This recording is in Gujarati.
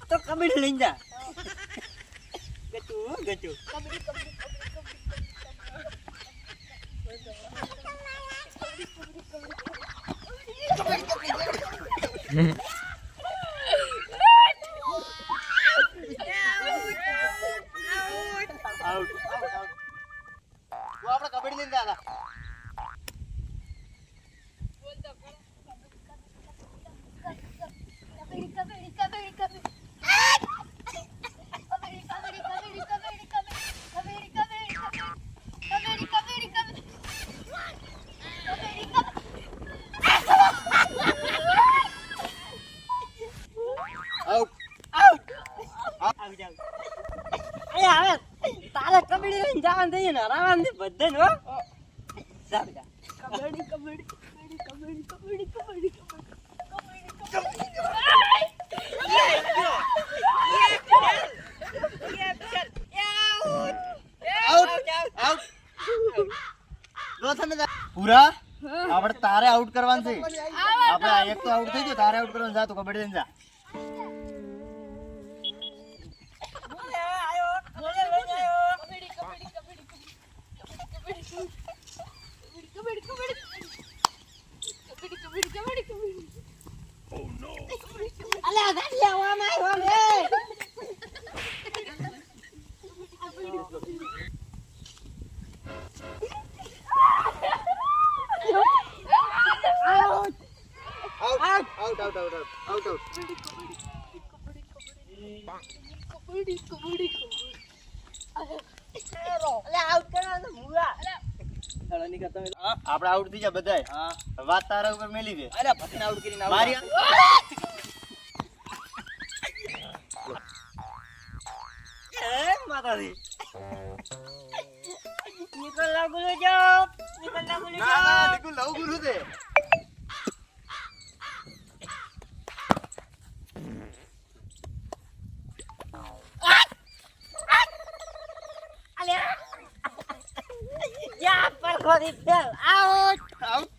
તો કબડ્ડી લઈ જા ગટુ ગટુ આઉટ આપણે કબડ્ડી લઈને જા તારે કબડ્ડી લઈને જવાનું થઈએ ને રાવણ થી બધે હો જા બેટા કબડ્ડી કબડ્ડી કબડ્ડી કબડ્ડી કબડ્ડી પૂરા આપણે તારે આઉટ કરવાનું છે આપણે એક તો આઉટ થઈ ગયો તારે આઉટ કરવાનું જા તો કબડ્ડી લઈને જા આપણે આઉટ થઈ જા બધાય વાત તારા ઉપર મેલી દે અરે ભટને આઉટ કરીને મારી એ માતાજી નિકલ લાગુલો જાવ નિકલ લાગુલો જાવ ના નિકલ લાવ ગુરુ દે અલે યા પર ખોરી ફેલ આઉટ આઉટ